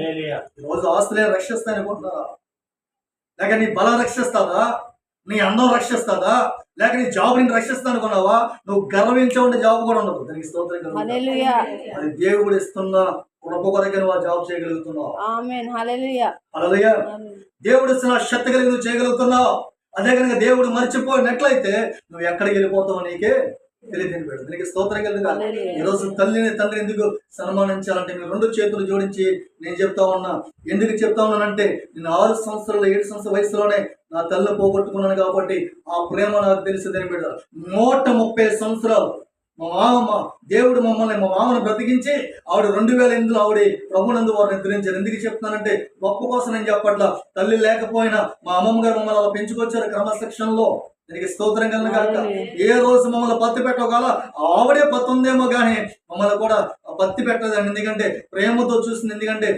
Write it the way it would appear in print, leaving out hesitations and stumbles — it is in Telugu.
ఈరోజు ఆస్తులే రక్షిస్తాయి అనుకుంటున్నారా? లేక నీ బలం రక్షిస్తాదా? నీ అందం రక్షిస్తాదా? లేక నీ జాబ్ నేను రక్షిస్తా అనుకున్నావా? నువ్వు గర్వించే ఉండే జాబ్ కూడా ఉండదు. దానికి స్తోత్రం కలుగుతుంది. హల్లెలూయా. అది దేవుడు ఇస్తున్న కృప కొరకే నువ్వు ఆ జాబ్ చేయగలుగుతున్నావు. ఆమేన్. హల్లెలూయా. హల్లెలూయా. దేవుడు ఇస్తున్న శక్తి కలిగి నువ్వు చేయగలుగుతున్నావు. అదే కనుక దేవుడు మర్చిపోయినట్లయితే నువ్వు ఎక్కడికి వెళ్ళిపోతావు నీకే తెలియదు. దీనికి స్తోత్రం కలుగుతుంది. హల్లెలూయా. ఈరోజు తల్లిని తండ్రి ఎందుకు సన్మానించాలంటే మీరు రెండు చేతులు జోడించి నేను చెప్తా ఉన్నా. ఎందుకు చెప్తా ఉన్నానంటే నేను 6 సంవత్సరాలు 7 సంవత్సరాల వయసులోనే నా తల్లి పోగొట్టుకున్నాను కాబట్టి ఆ ప్రేమ నాకు తెలిసిందని బిడ్డ. 130 సంవత్సరాలు మా మామ దేవుడు మమ్మల్ని మా మామను బ్రతికించి ఆవిడ 2008లో ఆవిడ ప్రభునందు వారిని నిద్రించారు. ఎందుకు చెప్తున్నానంటే గొప్ప కోసం నేను చెప్పట్లా. తల్లి లేకపోయినా మా అమ్మమ్మ గారు మమ్మల్ని అలా పెంచుకొచ్చారు క్రమశిక్షణలో. దీనికి స్తోత్రం కనుక ఏ రోజు మమ్మల్ని పత్తి పెట్టగల ఆవిడే పత్తి ఉందేమో కానీ మమ్మల్ని కూడా పత్తి పెట్టదండి. ఎందుకంటే ప్రేమతో చూసింది. ఎందుకంటే